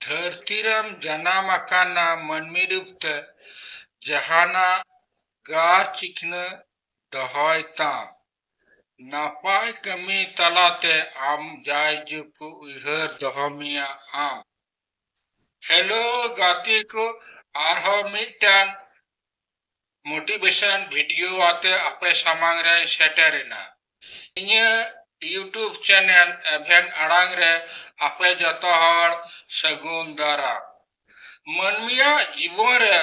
धरतीरम जनाम आकाना मनमी रूपते जहाना गार चिकना दहाय ताम नापाय कमी तलाते आम जाय जुकु उहर दहमिया आम हेलो गाती को आरहो मिटन मोटिवेशन वीडियो आते आपे सामांग रे सेटरेना इन्या यूट्यूब चैनल एभेन अड़ांग रे आपे जतो हर सगुन दारा मनमिया जीवन रे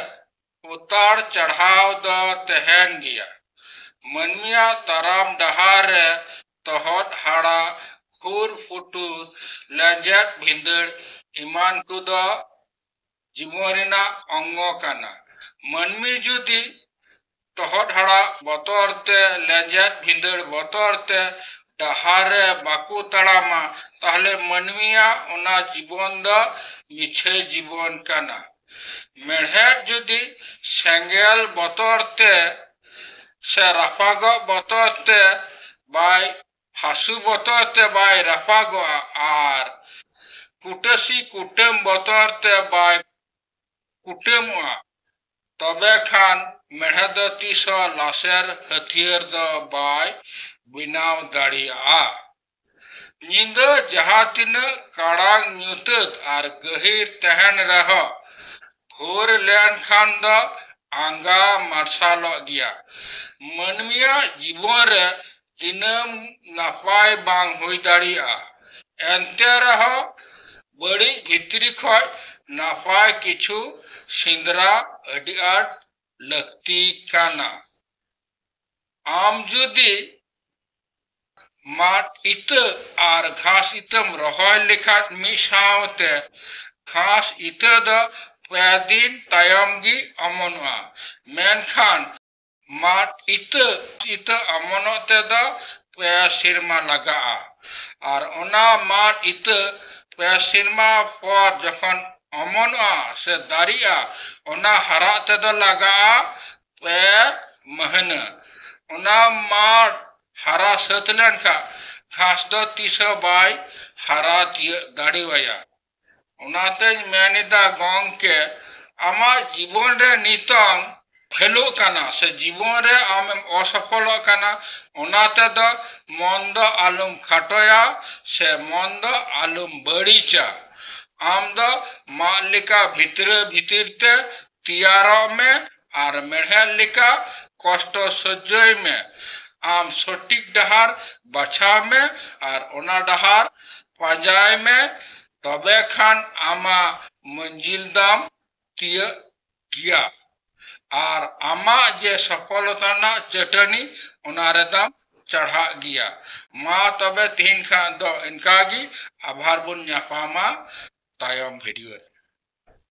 उतार चढ़ाव द तहन गया मनमिया ताराम डहार रे तहत हाड़ा खुर फुटुर लंजत भिंदड़ इमान कुद जीवन रेना अंगो काना मनमी जुदी तहत हाड़ा बतरते लंजत भिंदड़ बतरते डहार रे बाकू तड़ामा ताहले मनमिया ओना जीवन द मिछे जीवन काना मेढ़ेट जुदी सेंगेल बतरते से रापाग बतरते बाय हासु बतरते बाय रापाग आर कुटसी कुटम बतरते बाय कुटमुआ तबे खान मेढ़े द तीस लासेर हथियार द बाय बिनाव दाड़िया निंद जहाँ तीन काड़ांग न्यूतत आर गहिर तहन रह घोर लेन खान द आंगा मार्शाल गया मनमिया जीवन रे दिनम नापाय बांग होई दाड़िया एंते रह बड़ी भितरी खय नापाय किछु सिंदरा अडी आट लगती काना आम जुदी माट इत आर घास इतम रहोय लेखा मिसावते घास इत द पे दिन तायम गी अमनवा मेनखान माट इत अमनते द पे सिरमा लगा आर ओना माट इत पे सिरमा पर जखन अमनवा से दारिया ओना हरा ते द लगा पे महना ओना माट हरा सतलन का घास दो तीस बाय हरा दाड़ी वाया उनाते मैनिदा गंग के आमा जीवन रे नितंग फेलो काना से जीवन रे आम असफल काना उनाते द मंद आलम खाटोया से मंद आलम बड़ीचा आम द मालिका भीतरते तियारा में आर मेढ़लिका कष्ट सज्जय में आम सटीक डहार बाछा में आर ओना डहार पाजाय में तबे खान आमा मंजिल दाम तिय किया आर आमा जे सफलता ना चटनी ओना रे दाम चढ़ा गया मा तबे तीन खान दो इनका गी आभार बुन न्यापामा तायम वीडियो।